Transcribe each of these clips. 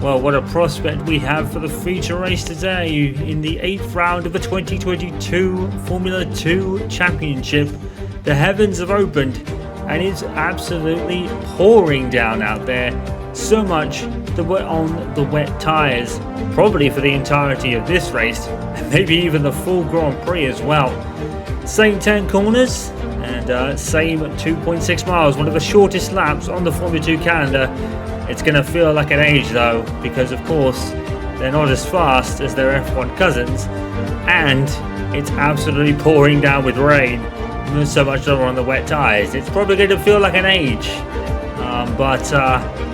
Well, what a prospect we have for the feature race today in the 8th round of the 2022 Formula 2 Championship. The heavens have opened and it's absolutely pouring down out there. So much that we're on the wet tyres, probably for the entirety of this race and maybe even the full Grand Prix as well. Same 10 corners and same 2.6 miles, one of the shortest laps on the Formula 2 calendar. It's going to feel like an age though, because of course they're not as fast as their F1 cousins, and it's absolutely pouring down with rain. Not so much over on the wet tyres. It's probably going to feel like an age, but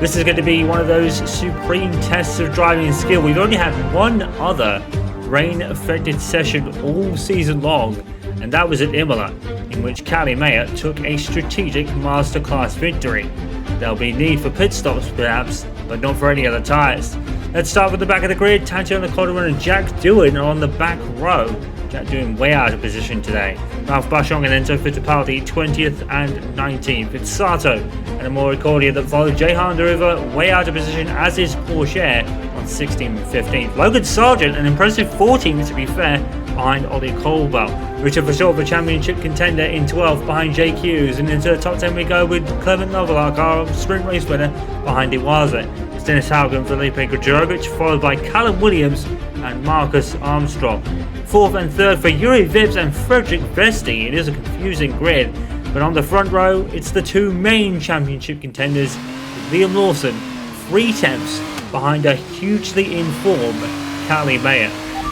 this is going to be one of those supreme tests of driving skill. We've only had one other rain-affected session all season long, and that was at Imola, in which Callie Mayer took a strategic masterclass victory. There'll be need for pit stops perhaps, but not for any other tyres. Let's start with the back of the grid. Tatiana Codderon and Jack Doohan are on the back row. Jack Doohan way out of position today. Ralph Bachung and Enzo Fittipaldi 20th and 19th. It's Sato and Amori Cordia that follow. Jehan Deruva way out of position, as is Pourchaire on 16th and 15th. Logan Sargent, an impressive 14th to be fair, behind Ollie Colwell. Richard Verschoor, the championship contender, in 12th behind Jake Hughes, and into the top 10 we go with Clement Novalak, our sprint race winner, behind Iwasa. It's Dennis Haugen, Felipe Grzegorich, followed by Callum Williams and Marcus Armstrong. 4th and 3rd for Yuri Vips and Frederick Vesti. It is a confusing grid, but on the front row it's the two main championship contenders, Liam Lawson, 3 tenths behind a hugely in form Callie Mayer.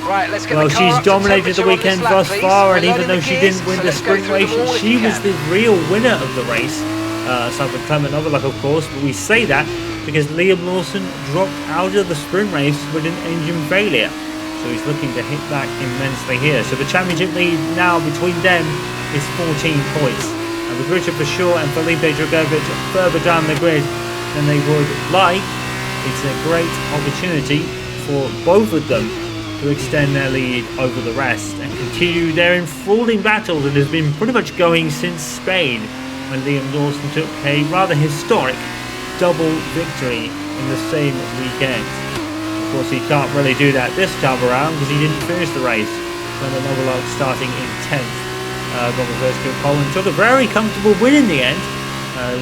Right, let's get well, she's dominated the weekend thus far, and even though she didn't win the sprint race, she was the real winner of the race. Aside from Clement Novalak, of course, but we say that because Liam Lawson dropped out of the sprint race with an engine failure. So he's looking to hit back immensely here. So the championship lead now between them is 14 points. And with Richard Verschoor and Felipe Dragovic further down the grid than they would like, it's a great opportunity for both of them to extend their lead over the rest and continue their enthralling battle that has been pretty much going since Spain, when Liam Lawson took a rather historic double victory in the same weekend. Of course, he can't really do that this time around because he didn't finish the race. Clement Novalak starting in 10th. Got the first good pole and took a very comfortable win in the end.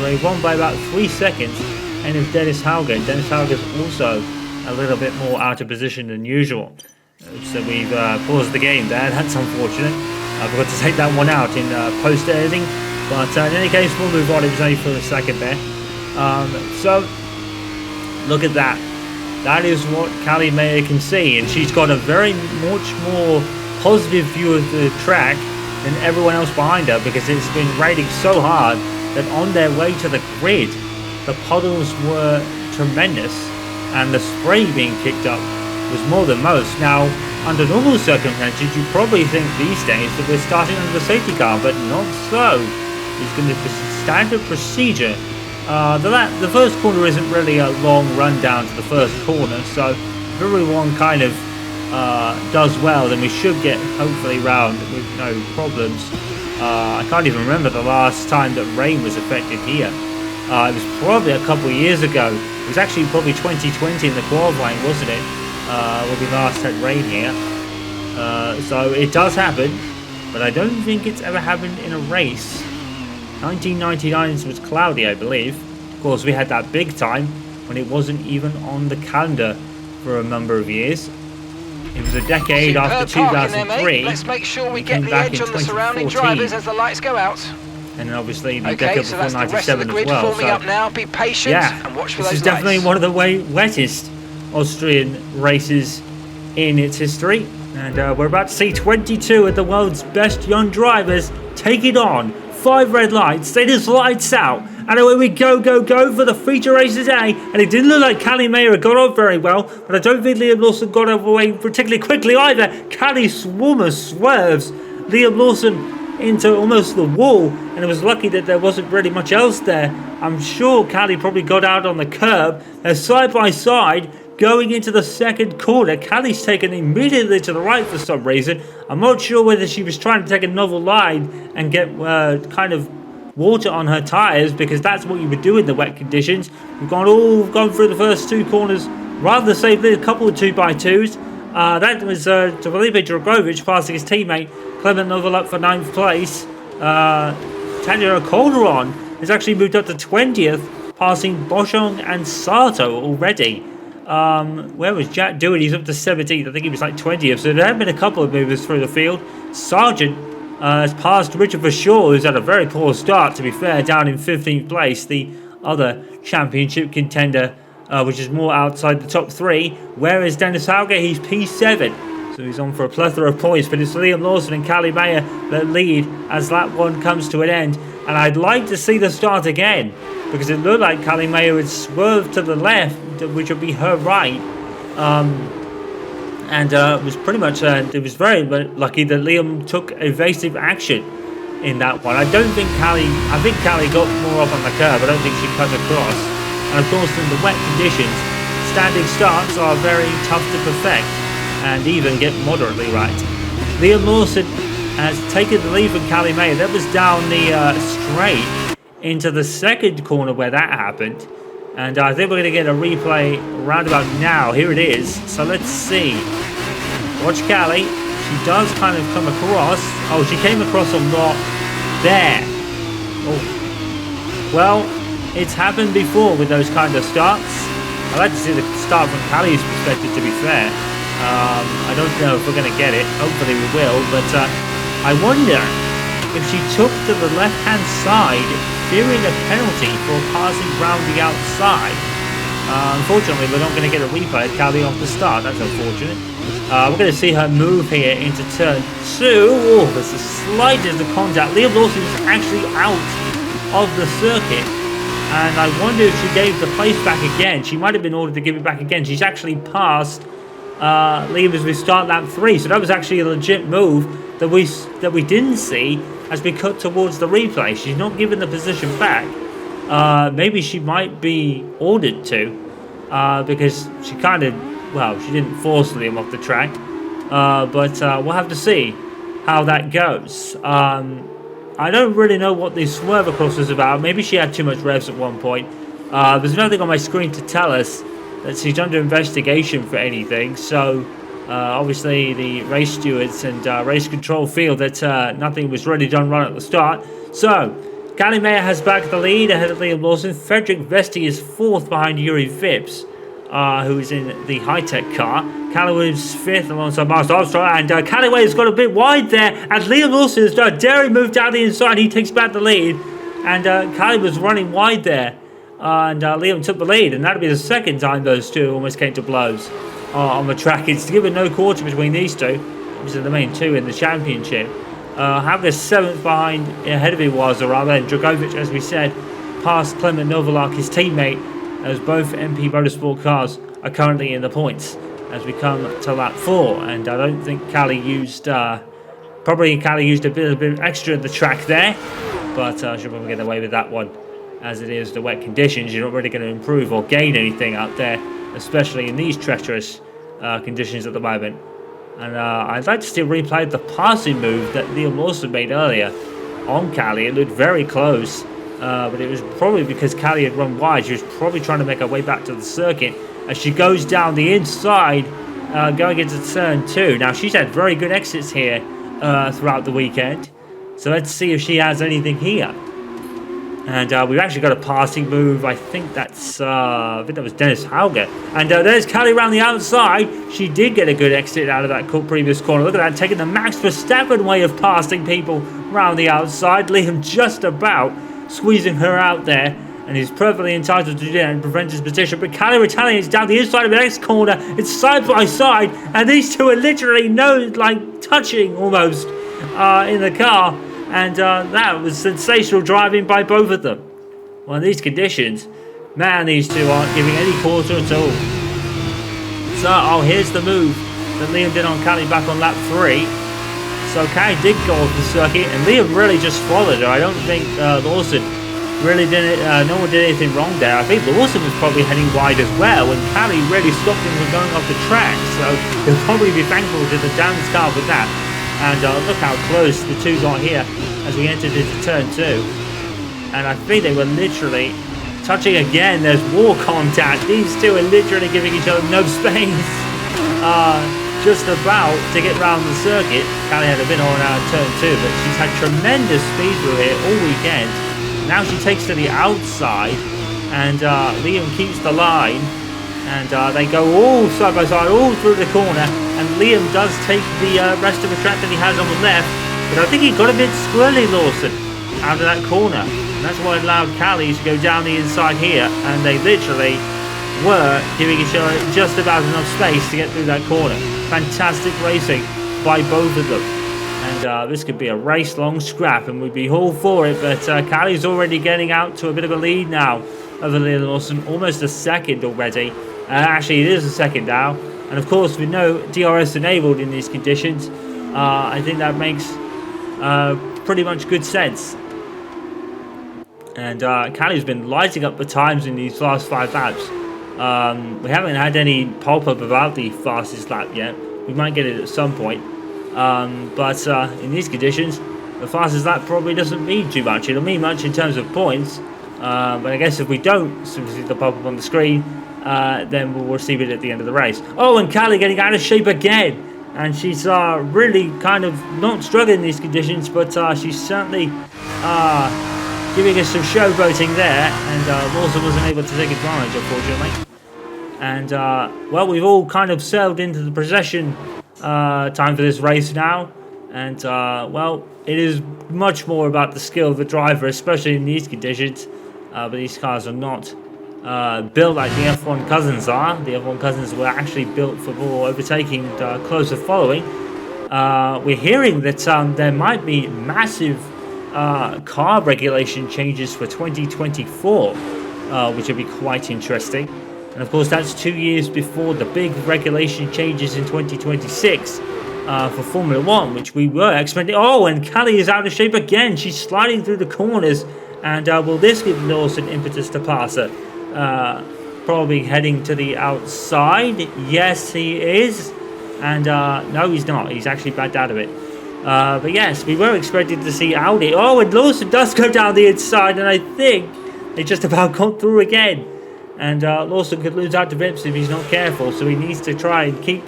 He won by about 3 seconds. And with Dennis Haugen. Dennis Haugen's also a little bit more out of position than usual. So we've paused the game there. That's unfortunate. I forgot to take that one out in post-editing. But in any case, we'll move on. It was only for a second there. So, look at that. That is what Callie Mayer can see. And she's got a very much more positive view of the track than everyone else behind her, because it's been raining so hard that on their way to the grid, the puddles were tremendous. And the spray being kicked up was more than most. Now, under normal circumstances, you probably think these days that we're starting under the safety car, but not so. It's going to be standard procedure. The first corner isn't really a long run down to the first corner, so if everyone kind of does well, then we should get hopefully round with no problems. I can't even remember the last time that rain was affected here. It was probably a couple of years ago. It was actually probably 2020 in the qualifying, wasn't it? When we last had rain here. So it does happen, but I don't think it's ever happened in a race. 1999 was cloudy, I believe. Of course, we had that big time when it wasn't even on the calendar for a number of years. It was a decade after 2003. Let's make sure we get the edge on the surrounding drivers as the lights go out. And then obviously the decade before 97 as well. Forming up now. Be patient and watch for those lights. This is definitely one of the wettest Austrian races in its history. And we're about to see 22 of the world's best young drivers take it on. 5 red lights, they just lights out. And away we go for the feature race today. And it didn't look like Callie Mayer got off very well, but I don't think Liam Lawson got away particularly quickly either. Callie Swimmer swerves Liam Lawson into almost the wall, and it was lucky that there wasn't really much else there. I'm sure Callie probably got out on the curb. They're side by side going into the second corner. Callie's taken immediately to the right for some reason. I'm not sure whether she was trying to take a novel line and get kind of water on her tyres, because that's what you would do in the wet conditions. We've gone through the first 2 corners rather save a couple of 2x2s. That was Felipe Dragovic passing his teammate Clement Noveluk for 9th place. Tanja Calderon has actually moved up to 20th, passing Boschong and Sato already. Where was Jack doing? He's up to 17th. I think he was like 20th. So there have been a couple of movers through the field. Sargent has passed Richard Shaw, who's had a very poor start, to be fair, down in 15th place. The other championship contender, which is more outside the top 3. Whereas Dennis Hauger, he's P7. So he's on for a plethora of points. But it's Liam Lawson and Callie Mayer that lead as lap 1 comes to an end. And I'd like to see the start again, because it looked like Callie Mayer would swerve to the left, which would be her right. And it was pretty much, it was very lucky that Liam took evasive action in that one. I think Callie got more up on the curve. I don't think she cut across. And of course, in the wet conditions, standing starts are very tough to perfect and even get moderately right. Liam Lawson has taken the lead from Callie Mayer. That was down the straight into the second corner where that happened. And I think we're going to get a replay around about now. Here it is. So let's see. Watch Callie. She does kind of come across. Oh, she came across a lot there. Oh. Well, it's happened before with those kind of starts. I'd like to see the start from Callie's perspective, to be fair. I don't know if we're going to get it. Hopefully we will. But I wonder if she took to the left-hand side, fearing a penalty for passing round the outside. Unfortunately, we're not going to get a replay of Callie off the start. That's unfortunate. We're going to see her move here into turn 2. Oh, there's the slightest of contact. Liam Lawson is actually out of the circuit. And I wonder if she gave the place back again. She might have been ordered to give it back again. She's actually passed Liam as we start lap 3. So that was actually a legit move that we didn't see as we cut towards the replay. She's not given the position back. Maybe she might be ordered to, because she kind of, well, she didn't force Liam off the track. But we'll have to see how that goes. I don't really know what this swerve across was about. Maybe she had too much revs at one point. There's nothing on my screen to tell us that she's under investigation for anything. So obviously the race stewards and race control feel that nothing was really done right at the start. So Callie Mayer has back the lead ahead of Liam Lawson. Frederick Vesti is 4th behind Yuri Vips, who is in the high-tech car. Callie Williams 5th alongside Master Armstrong, and Callie Mayer has got a bit wide there, and Liam Lawson has done a daring move down the inside. He takes back the lead, and Callie was running wide there, and Liam took the lead, and that'll be the second time those two almost came to blows on the track. It's given no quarter between these two. These are the main two in the championship. Having 7th behind, ahead of Iwasa rather, and Dragovic, as we said, past Clement Noveluk, his teammate, as both MP Motorsport cars are currently in the points as we come to lap 4. And I don't think Callie used, probably Callie used a bit extra of the track there, but she'll probably get away with that one. As it is the wet conditions, you're not really going to improve or gain anything out there, especially in these treacherous conditions at the moment. And I'd like to see a replay of the passing move that Liam Lawson made earlier on Callie. It looked very close, but it was probably because Callie had run wide. She was probably trying to make her way back to the circuit as she goes down the inside, going into turn 2. Now, she's had very good exits here throughout the weekend, so let's see if she has anything here. And we've actually got a passing move. I think that's, I think that was Dennis Hauger. And there's Callie around the outside. She did get a good exit out of that previous corner. Look at that, taking the Max Verstappen way of passing people around the outside. Liam just about squeezing her out there. And he's perfectly entitled to do that and prevent his position. But Callie retaliates down the inside of the next corner. It's side by side. And these two are literally touching almost in the car. And that was sensational driving by both of them. Well, in these conditions, man, these two aren't giving any quarter at all. So, here's the move that Liam did on Callie back on lap 3. So, Callie did go off the circuit, and Liam really just followed her. I don't think Lawson really did it. No one did anything wrong there. I think Lawson was probably heading wide as well, and Callie really stopped him from going off the track. So, he'll probably be thankful to the damn car with that. And look how close the two got here as we entered into turn 2. And I think they were literally touching again. There's more contact. These two are literally giving each other no space. Just about to get round the circuit. Callie had a bit on out turn 2, but she's had tremendous speed through here all weekend. Now she takes to the outside, and Liam keeps the line, and they go all side by side, all through the corner, and Liam does take the rest of the track that he has on the left, but I think he got a bit squirrely, Lawson, out of that corner, and that's why it allowed Callie to go down the inside here, and they literally were giving each other just about enough space to get through that corner. Fantastic racing by both of them, and this could be a race-long scrap, and we'd be all for it, but Callie's already getting out to a bit of a lead now over Liam Lawson, almost a second already. Actually, it is a second now, and of course with no DRS enabled in these conditions, I think that makes pretty much good sense. And Callie's been lighting up the times in these last 5 laps. We haven't had any pop-up about the fastest lap yet. We might get it at some point, but in these conditions the fastest lap probably doesn't mean too much. It'll mean much in terms of points, but I guess if we don't see the pop-up on the screen, then we'll receive it at the end of the race. Oh, and Callie getting out of shape again, and she's really kind of not struggling in these conditions, but she's certainly giving us some showboating there, and Lawson wasn't able to take advantage, unfortunately. And well, we've all kind of sailed into the procession time for this race now, and well, it is much more about the skill of the driver, especially in these conditions, but these cars are not built like the F1 cousins are. The F1 cousins were actually built for more overtaking and closer following. We're hearing that there might be massive car regulation changes for 2024, which would be quite interesting. And of course, that's 2 years before the big regulation changes in 2026 for Formula 1, which we were expecting. Oh, and Callie is out of shape again. She's sliding through the corners, and will this give Lawson impetus to pass her? Probably heading to the outside. Yes, he is. And no, he's not. He's actually backed out of it. But yes, we were expecting to see Audi. Oh, and Lawson does go down the inside, and I think they just about got through again. And Lawson could lose out to Vips if he's not careful, so he needs to try and keep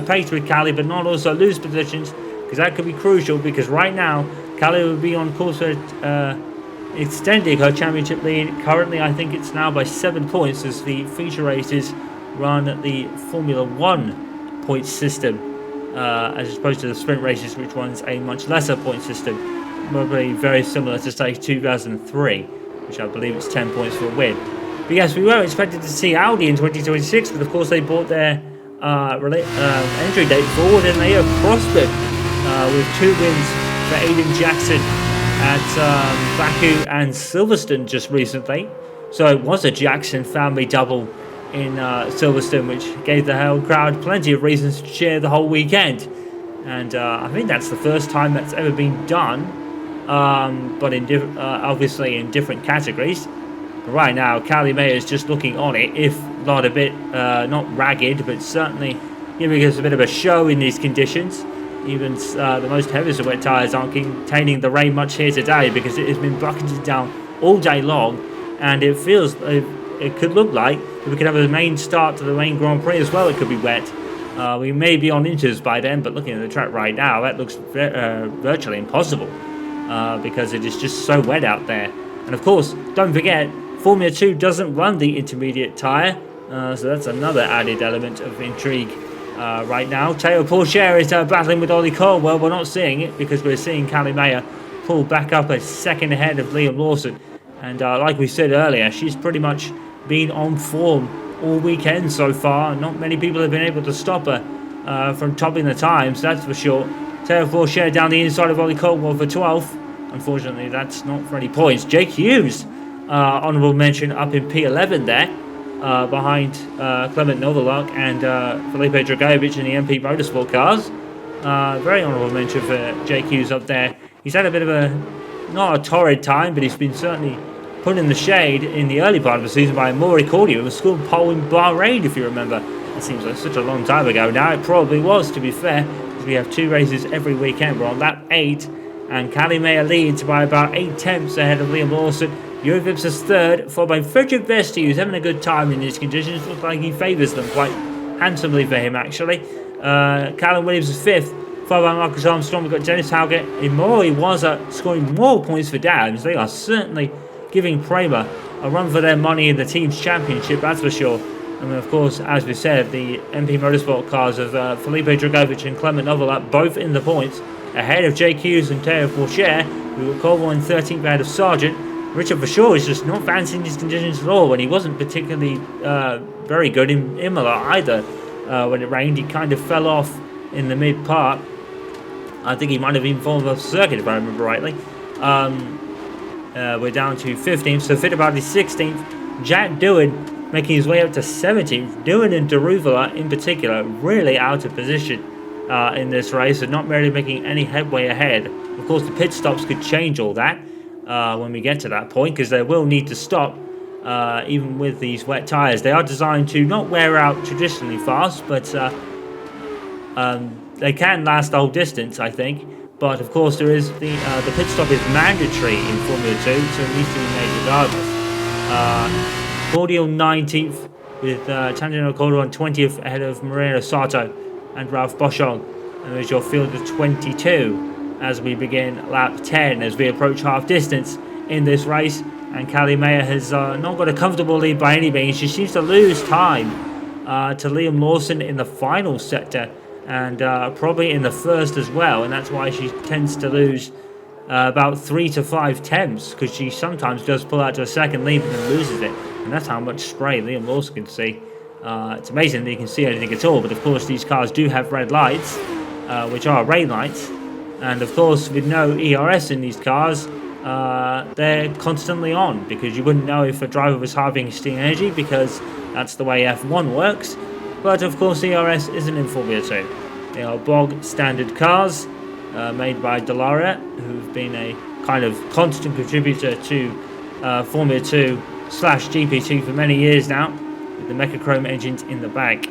pace with Callie, but not also lose positions, because that could be crucial, because right now, Callie will be on course for extending her championship lead. Currently, I think it's now by 7 points, as the feature races run the Formula 1 point system, as opposed to the sprint races, which runs a much lesser point system, probably very similar to, say, 2003, which I believe it's 10 points for a win. But yes, we were expected to see Audi in 2026, but of course they brought their entry date forward, and they have prospered with 2 wins for Aiden Jackson at Baku and Silverstone just recently. So it was a Jackson family double in Silverstone, which gave the whole crowd plenty of reasons to cheer the whole weekend. And I think that's the first time that's ever been done, but in obviously in different categories. Right now, Callie May is just looking on it, if not a bit, not ragged, but certainly giving us a bit of a show in these conditions. Even the most heaviest of wet tyres aren't containing the rain much here today, because it has been bucketed down all day long, and it feels, it could look like we could have a main start to the main Grand Prix as well. It could be wet. We may be on inches by then, but looking at the track right now, that looks virtually impossible, because it is just so wet out there. And of course, don't forget, Formula 2 doesn't run the intermediate tyre, so that's another added element of intrigue right now. Teo Pourchaire is battling with Ollie Caldwell. We're not seeing it, because we're seeing Callie Mayer pull back up a second ahead of Liam Lawson. And like we said earlier, she's pretty much been on form all weekend so far. Not many people have been able to stop her from topping the times, that's for sure. Teo Pourchaire down the inside of Ollie Caldwell for 12th. Unfortunately, that's not for any points. Jake Hughes, honourable mention, up in P11 there, behind Clement Novalak and Felipe Dragovic in the MP Motorsport cars. Very honourable mention for Jake Hughes up there. He's had a bit of a, not a torrid time, but he's been certainly put in the shade in the early part of the season by Maury Cordy, who was scored pole in Bahrain, if you remember. It seems like such a long time ago now. It probably was, to be fair, because we have 2 races every weekend. We're on lap 8. And Callie Mayer leads by about 8 tenths ahead of Liam Lawson. Yuri Vips is third, followed by Frederick Vesti, who's having a good time in these conditions. Looks like he favours them quite handsomely for him, actually. Callum Williams is fifth, followed by Marcus Armstrong. We've got Dennis Hauger. Amuyu Iwasa scoring more points for Downs. They are certainly giving Prema a run for their money in the team's championship, that's for sure. And of course, as we said, the MP Motorsport cars of Felipe Dragovic and Clement Novolat both in the points, ahead of Jake Hughes and Teo Forcher. We've got Colville in 13th ahead of Sargent. Richard Forshaw is just not fancying these conditions at all, and he wasn't particularly very good in Imola either. When it rained, he kind of fell off in the mid part. I think he might have even fallen off the circuit if I remember rightly. We're down to 15th, so Fittipaldi 16th. Jack Doohan making his way up to 17th. Doohan and Daruvala in particular really out of position in this race and not really making any headway ahead. Of course, the pit stops could change all that when we get to that point, because they will need to stop even with these wet tyres. They are designed to not wear out traditionally fast, but they can last the whole distance, I think. But of course, there is the pit stop is mandatory in Formula 2, so it needs to be made regardless. Cordial 19th with Tangent Cordial on 20th ahead of Moreno Sato and Ralph Boschong. And there's your field of 22 as we begin lap 10 as we approach half distance in this race. And Callie Mayer has not got a comfortable lead by any means. She seems to lose time to Liam Lawson in the final sector, and probably in the first as well, and that's why she tends to lose about 3 to 5 tenths, because she sometimes does pull out to a second lead and then loses it, and that's how much spray Liam Lawson can see. It's amazing that you can see anything at all, but of course these cars do have red lights, which are rain lights, and of course with no ERS in these cars, they're constantly on, because you wouldn't know if a driver was halving steam energy, because that's the way F1 works. But of course ERS isn't in Formula 2. They are bog standard cars made by Dallara, who've been a kind of constant contributor to Formula 2 / GP2 for many years now, with the Mechachrome engines in the back,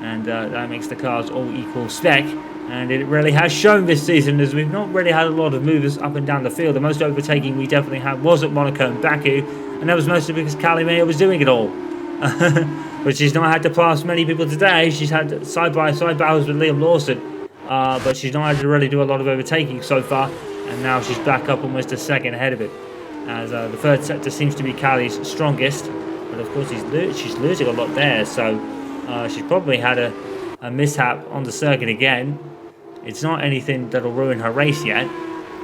and that makes the cars all equal spec. And it really has shown this season, as we've not really had a lot of movers up and down the field. The most overtaking we definitely had was at Monaco and Baku, and that was mostly because Callie Mayer was doing it all. But she's not had to pass many people today. She's had side-by-side battles with Liam Lawson, but she's not had to really do a lot of overtaking so far, and now she's back up almost a second ahead of it, as the third sector seems to be Callie's strongest, but of course she's losing a lot there, so she's probably had a mishap on the circuit again. It's not anything that'll ruin her race yet,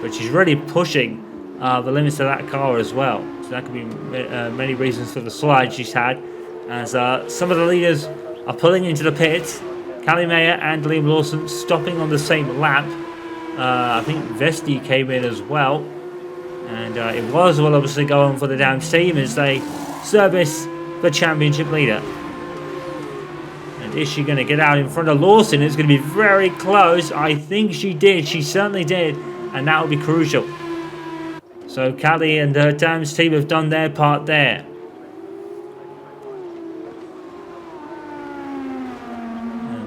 but she's really pushing the limits of that car as well, so that could be many reasons for the slide she's had, as some of the leaders are pulling into the pits. Callie Mayer and Liam Lawson stopping on the same lap. I think Vesti came in as well, and Iwasa will obviously go on for the Downs team as they service the championship leader. And is she going to get out in front of Lawson? It's going to be very close. I think she did. She certainly did, and that will be crucial. So Callie and her Downs team have done their part there.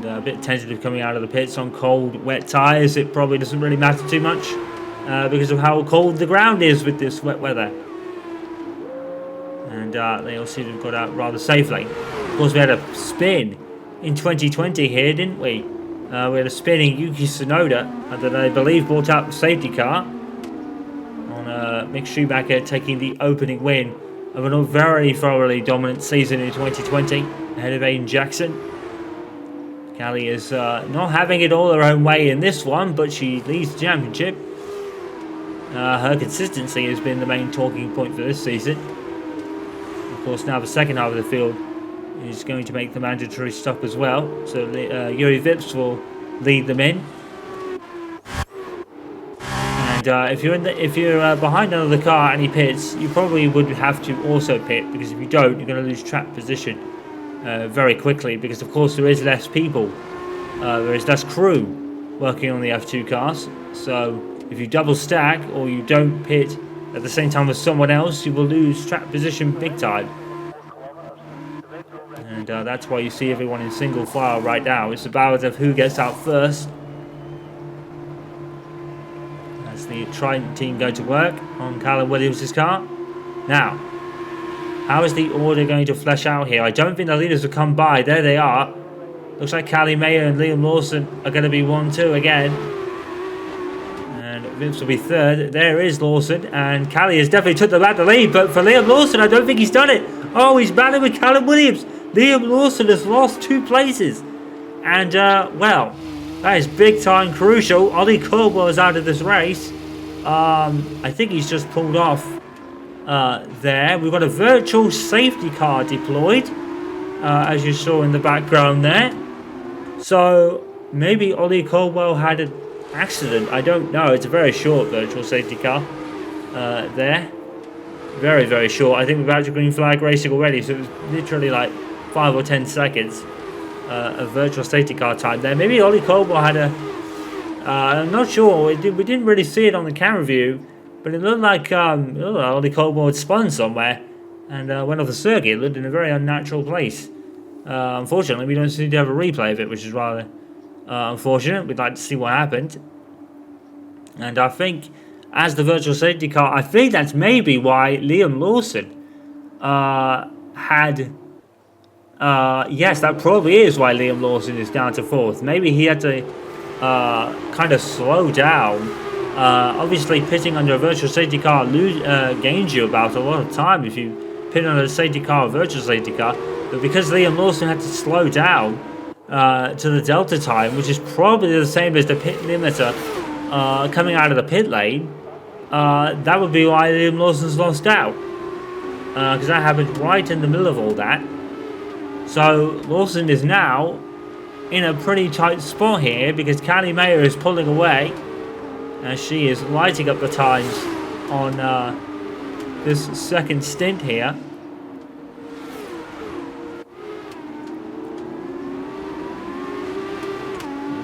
A bit tentative coming out of the pits on cold, wet tyres. It probably doesn't really matter too much because of how cold the ground is with this wet weather. And they all seem to have got out rather safely. Of course, we had a spin in 2020 here, didn't we? We had a spinning Yuki Tsunoda that I believe brought out the safety car on Mick Schumacher taking the opening win of a very thoroughly dominant season in 2020 ahead of Aiden Jackson. Callie is not having it all her own way in this one, but she leads the championship. Her consistency has been the main talking point for this season. Of course, now the second half of the field is going to make the mandatory stop as well. So Yuri Vips will lead them in. And if you're behind another car and he pits, you probably would have to also pit, because if you don't, you're going to lose track position very quickly, because of course there is less people, there is less crew working on the F2 cars, so if you double stack or you don't pit at the same time as someone else, you will lose track position big time. And that's why you see everyone in single file right now. It's a battle of who gets out first, as the Trident team go to work on Callum Williams' car. Now, how is the order going to flesh out here? I don't think the leaders will come by. There they are. Looks like Callie Mayer and Liam Lawson are going to be 1-2 again. And Vince will be third. There is Lawson. And Callie has definitely took the back the lead. But for Liam Lawson, I don't think he's done it. Oh, he's battling with Callum Williams. Liam Lawson has lost 2 places. And, well, that is big time crucial. Ollie Caldwell is out of this race. I think he's just pulled off there. We've got a virtual safety car deployed, as you saw in the background there. So maybe Ollie Caldwell had an accident. I don't know. It's a very short virtual safety car there. Very, very short. I think we're about to green flag racing already, so it was literally like 5 or 10 seconds of virtual safety car time there. Maybe Ollie Caldwell had a... I'm not sure. We didn't really see it on the camera view, but it looked like Ollie Caldwell had spun somewhere and went off the circuit. It looked in a very unnatural place. Unfortunately, we don't seem to have a replay of it, which is rather unfortunate. We'd like to see what happened. And I think, as the virtual safety car, I think that's maybe why Liam Lawson had... yes, that probably is why Liam Lawson is down to 4th. Maybe he had to kind of slow down. Obviously, pitting under a virtual safety car gains you about a lot of time if you pit under a safety car or virtual safety car. But because Liam Lawson had to slow down to the delta time, which is probably the same as the pit limiter coming out of the pit lane, that would be why Liam Lawson's lost out. Because that happened right in the middle of all that. So Lawson is now in a pretty tight spot here because Callie Mayer is pulling away as she is lighting up the times on this second stint here.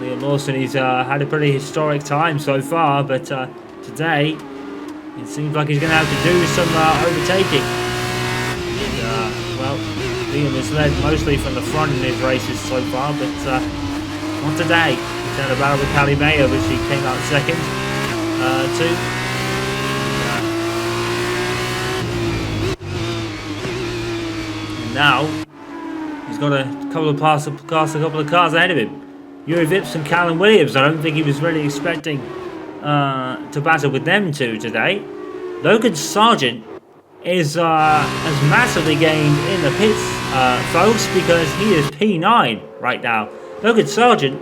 Liam Lawson, he's had a pretty historic time so far, but today it seems like he's going to have to do some overtaking. And, well, Liam has led mostly from the front in his races so far, but not today. He's had a battle with Callie Mayer, but she came out second too. And now he's got a couple of cars ahead of him. Yuri Vips and Callum Williams. I don't think he was really expecting to battle with them two today. Logan Sargent is has massively gained in the pits, folks, because he is P9 right now. Logan Sargent,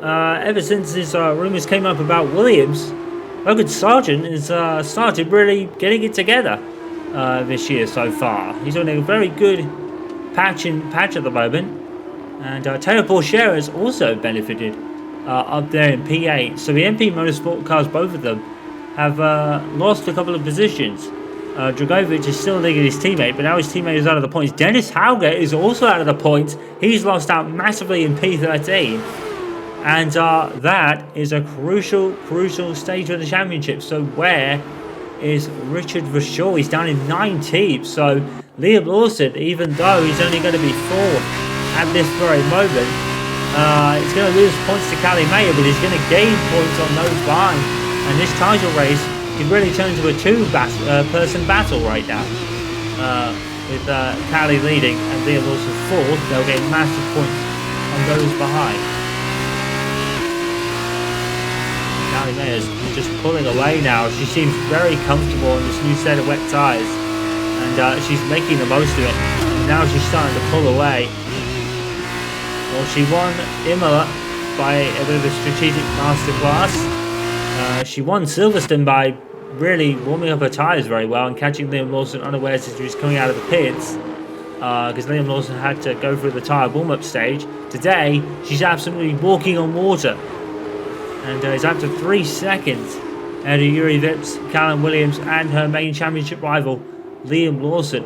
ever since his rumours came up about Williams, Logan Sargent has started really getting it together this year so far. He's on a very good patch at the moment, and Taylor Pourchaire has also benefited up there in P8. So the MP Motorsport cars, both of them, have lost a couple of positions. Dragovic is still leading his teammate, but now his teammate is out of the points. Dennis Hauger is also out of the points. He's lost out massively in P13. And that is a crucial stage of the championship. So where is Richard Verschoor? He's down in 19th. So Liam Lawson, even though he's only going to be 4th at this very moment, he's going to lose points to Callie Mayer, but he's going to gain points on those behind. And this title race could really turn into a two-person battle right now. With Callie leading and Liam Lawson 4th, they'll get massive points on those behind. Callie Mayer's just pulling away now. She seems very comfortable in this new set of wet tyres. And she's making the most of it. And now she's starting to pull away. Well, she won Imola by a bit of a strategic masterclass. She won Silverstone by really warming up her tyres very well and catching Liam Lawson unawares as he was coming out of the pits, because Liam Lawson had to go through the tyre warm-up stage. Today, she's absolutely walking on water, and is up to 3 seconds ahead of Yuri Vips, Callum Williams, and her main championship rival, Liam Lawson.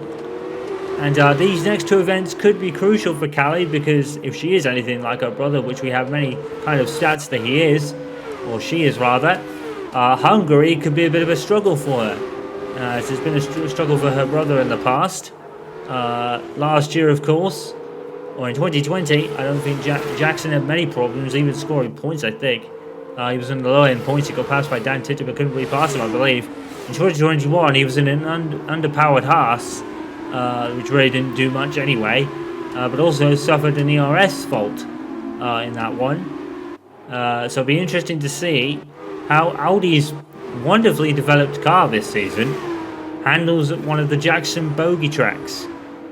And these next two events could be crucial for Callie, because if she is anything like her brother, which we have many kind of stats that he is, or she is rather, Hungary could be a bit of a struggle for her. It's been a struggle for her brother in the past. Last year, of course, or in 2020, I don't think Jackson had many problems, even scoring points, I think. He was in the lower end points. He got passed by Dan Titter, but couldn't really pass him, I believe. In 2021, he was in an underpowered Haas, which really didn't do much anyway, but also suffered an ERS fault in that one. So it'll be interesting to see how Audi's wonderfully developed car this season handles at one of the Jackson bogey tracks.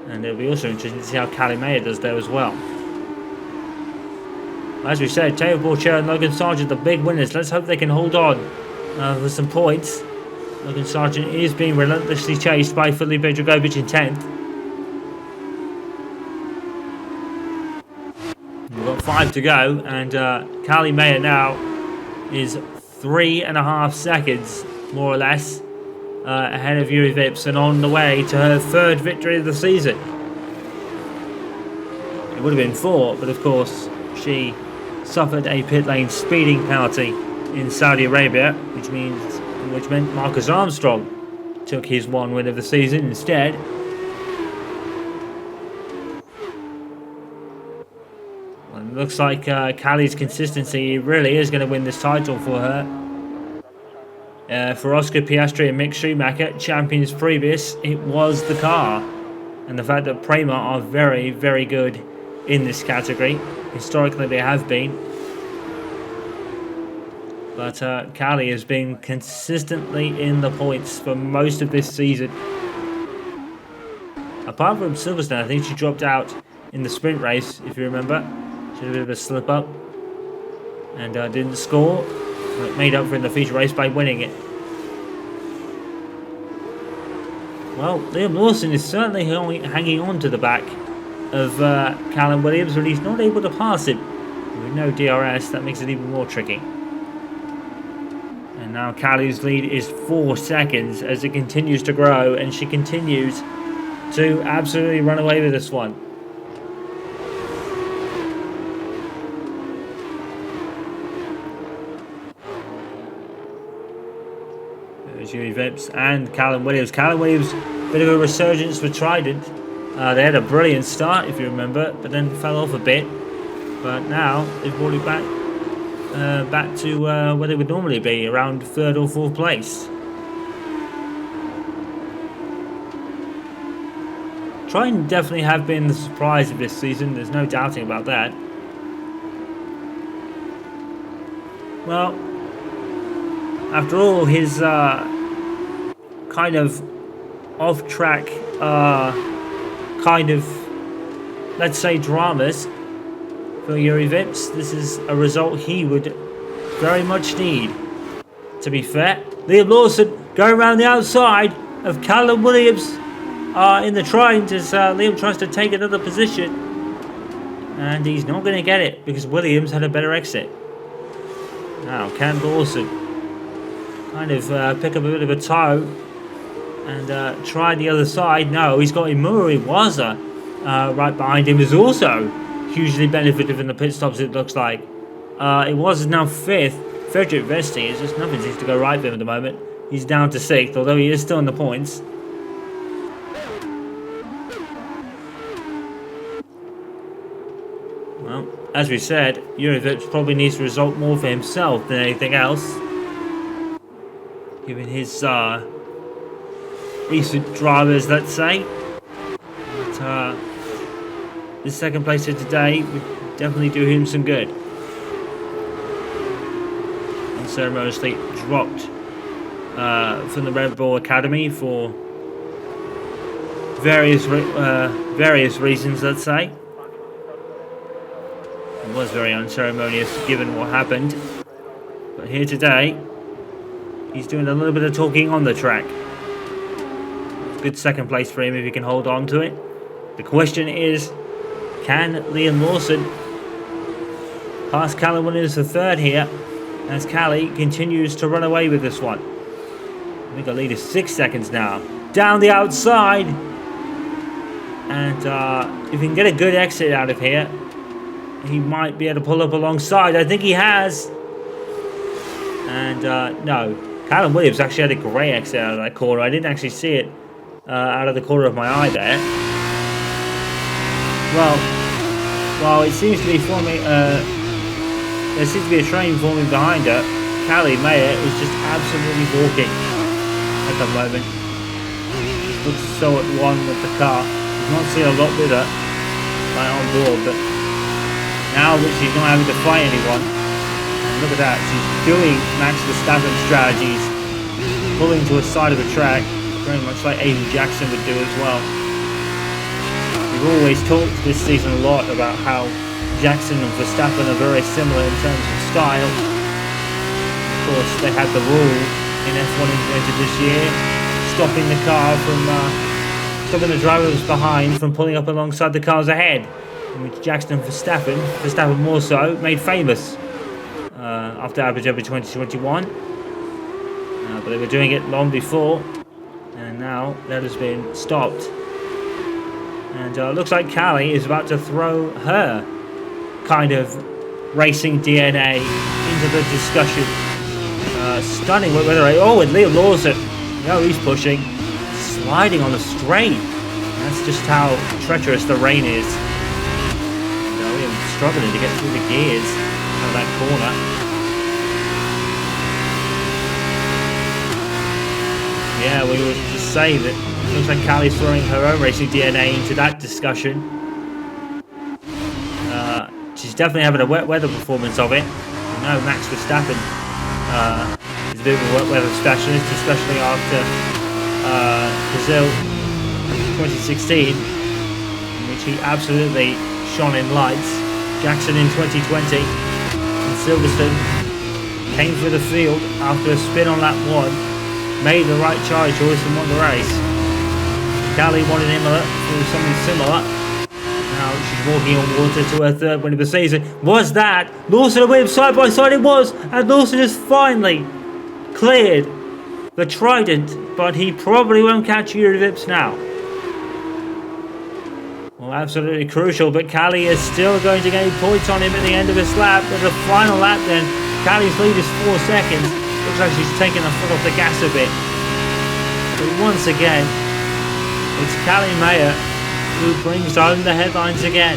And it'll be also interesting to see how Kalimea does there as well. As we said, Teo Borchero and Logan Sargent, the big winners. Let's hope they can hold on for some points. Logan Sargent is being relentlessly chased by Felipe Dragovic in 10th. We've got 5 to go, and Kalimea now is 3.5 seconds, more or less, ahead of Yuri Vips and on the way to her 3rd victory of the season. It would have been 4, but of course she suffered a pit lane speeding penalty in Saudi Arabia, which meant Marcus Armstrong took his 1 win of the season instead. Well, it looks like Callie's consistency really is going to win this title for her. For Oscar Piastri and Mick Schumacher, champions previous, it was the car. And the fact that Prema are very, very good in this category. Historically they have been. But Callie has been consistently in the points for most of this season. Apart from Silverstone, I think she dropped out in the sprint race, if you remember. She had a bit of a slip up and didn't score. But made up for in the feature race by winning it. Well, Liam Lawson is certainly hanging on to the back of Callum Williams, but he's not able to pass him. With no DRS, that makes it even more tricky. And now Callie's lead is 4 seconds as it continues to grow, and she continues to absolutely run away with this one. There's Yuri Vips and Callum Williams. Callum Williams, bit of a resurgence for Trident. They had a brilliant start, if you remember, but then fell off a bit. But now they've brought it back to where they would normally be, around 3rd or 4th place. Trident definitely have been the surprise of this season. There's no doubting about that. Well, after all his kind of off-track kind of, let's say, dramas for Yuri Vips, this is a result he would very much need. To be fair, Liam Lawson going around the outside of Callum Williams in the Trident as Liam tries to take another position, and he's not going to get it because Williams had a better exit. Now can Lawson kind of pick up a bit of a toe and try the other side? No, he's got Amuyu Iwasa right behind him, who's also hugely benefited from the pit stops, it looks like. Iwasa is now 5th. Frederick Vesti, it's just nothing seems to go right for him at the moment. He's down to 6th, although he is still in the points. Well, as we said, Yuri Vips probably needs to result more for himself than anything else, given his recent drivers, let's say. But this 2nd place here today would definitely do him some good. Unceremoniously dropped from the Red Bull Academy for various reasons, let's say. It was very unceremonious given what happened. But here today, he's doing a little bit of talking on the track. Good 2nd place for him if he can hold on to it. The question is, can Liam Lawson pass Callum Williams for 3rd here as Callie continues to run away with this one? I think our lead is 6 seconds now. Down the outside. And if he can get a good exit out of here, he might be able to pull up alongside. I think he has. And no, Callum Williams actually had a great exit out of that corner. I didn't actually see it out of the corner of my eye there. Well, it seems to be forming there seems to be a train forming behind her. Callie Mayer is just absolutely walking at the moment. She looks so at one with the car. We've not seen a lot with her like on board, but now that she's not having to fight anyone, and look at that, she's doing Max Verstappen strategies, pulling to a side of the track, very much like Aiden Jackson would do as well. We've always talked this season a lot about how Jackson and Verstappen are very similar in terms of style. Of course, they had the rule in F1 implemented this year, stopping the car from stopping the drivers behind from pulling up alongside the cars ahead, which Jackson and Verstappen more so, made famous after Abu Dhabi 2021. But they were doing it long before, and now that has been stopped. And looks like Callie is about to throw her kind of racing DNA into the discussion. Stunning with Liam Lawson. He's pushing, sliding on the straight. That's just how treacherous the rain is. Liam struggling to get through the gears of that corner. Yeah, we would just say that it looks like Callie's throwing her own racing DNA into that discussion. She's definitely having a wet weather performance of it. Max Verstappen is a bit of a wet weather specialist, especially after Brazil 2016, in which he absolutely shone in lights. Jackson in 2020 in Silverstone came through the field after a spin on lap 1, made the right choice and won the race. Callie wanted him to do something similar. Now she's walking on water to her third win of the season. Was that Lawson and Williams side by side? It was, and Lawson has finally cleared the Trident, but he probably won't catch Yuri Vips now. Well, absolutely crucial, but Callie is still going to gain points on him at the end of this lap. At the final lap then, Callie's lead is 4 seconds. Looks like she's taking her foot off the gas a bit. But once again, it's Callie Mayer who brings home the headlines again.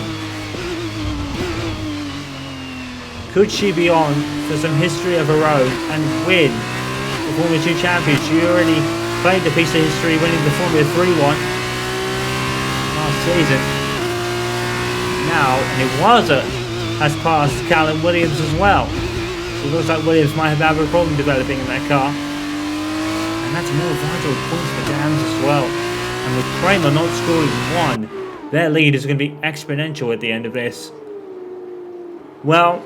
Could she be on for some history of her own and win the Formula 2 Championship? She already played the piece of history winning the Formula 3 one last season. Now, Iwasa has passed Callum Williams as well. So it looks like Williams might have a problem developing in that car. And that's more vital points for Dams as well. And with Kramer not scoring 1, their lead is going to be exponential at the end of this. Well,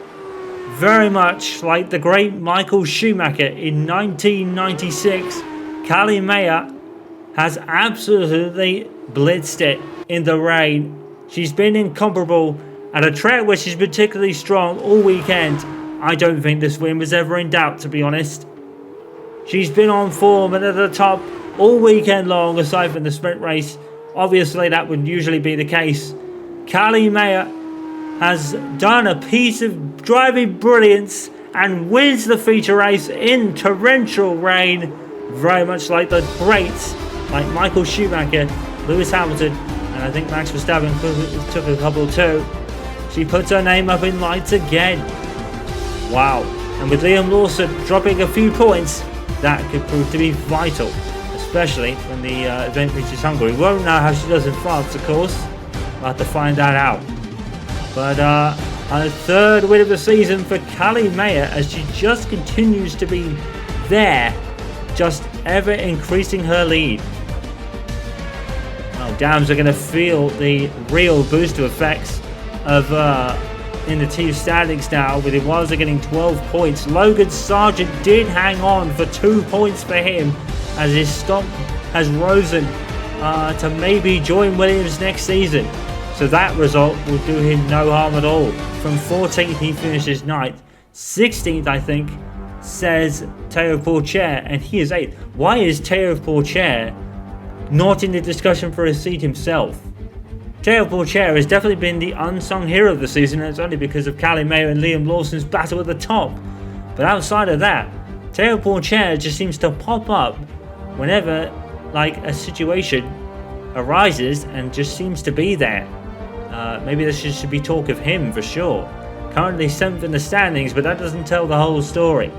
very much like the great Michael Schumacher in 1996, Callie Mayer has absolutely blitzed it in the rain. She's been incomparable at a track where she's particularly strong all weekend. I don't think this win was ever in doubt, to be honest. She's been on form and at the top all weekend long, aside from the sprint race. Obviously, that would usually be the case. Callie Mayer has done a piece of driving brilliance and wins the feature race in torrential rain, very much like the greats like Michael Schumacher, Lewis Hamilton, and I think Max Verstappen took a couple too. She puts her name up in lights again. Wow. And with Liam Lawson dropping a few points, that could prove to be vital, especially when the event reaches Hungary. We won't know how she does in France, of course. We'll have to find that out. But her third win of the season for Callie Mayer, as she just continues to be there, just ever increasing her lead. Well, Dams are going to feel the real booster effects of in the team standings now, with Iwasa getting 12 points. Logan Sargent did hang on for 2 points for him, as his stock has risen to maybe join Williams next season. So that result will do him no harm at all. From 14th he finishes 9th. 16th I think says Théo Pourchaire, and he is 8th. Why is Théo Pourchaire not in the discussion for a seat himself? Théo Pourchaire has definitely been the unsung hero of the season, and it's only because of Callie Mayer and Liam Lawson's battle at the top. But outside of that, Théo Pourchaire just seems to pop up whenever like a situation arises and just seems to be there. Maybe there should be talk of him for sure. currently 7th in the standings, but that doesn't tell the whole story.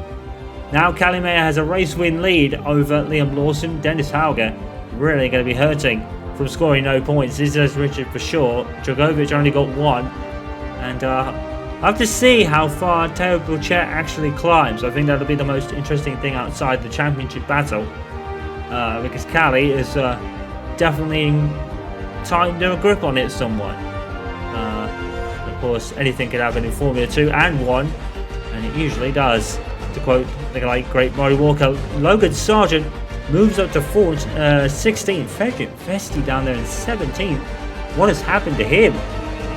Now Kalimea has a race win lead over Liam Lawson. Dennis Hauger really going to be hurting from scoring no points. This is Richard for sure. Dragovic only got 1. And I have to see how far Teo Burchett actually climbs. I think that'll be the most interesting thing outside the championship battle. Because Cali is definitely tightened a grip on it somewhat. Of course, anything can happen in Formula 2 and 1. And it usually does. To quote the late great Murray Walker, Logan Sargent moves up to 16th. Frederick Vesti down there in 17th. What has happened to him?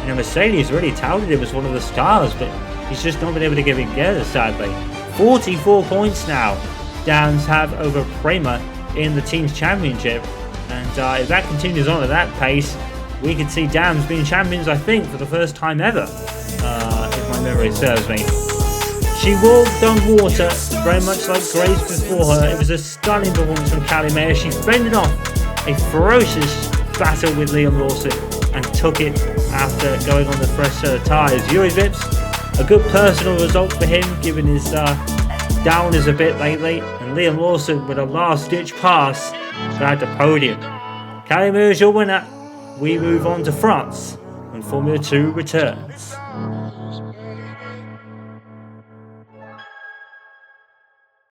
You know, Mercedes really touted him as one of the stars, but he's just not been able to get it together, sadly. 44 points now Downs have over Prema in the team's championship. And if that continues on at that pace, we could see Downs being champions, I think, for the first time ever, if my memory serves me. She walked on water, very much like Grace before her. It was a stunning performance from Kalimea. She fended off a ferocious battle with Liam Lawson and took it after going on the fresh set of tyres. Yuri Vips, a good personal result for him, given his downers a bit lately. And Liam Lawson with a last-ditch pass grabbed the podium. Kalimea is your winner. We move on to France when Formula 2 returns.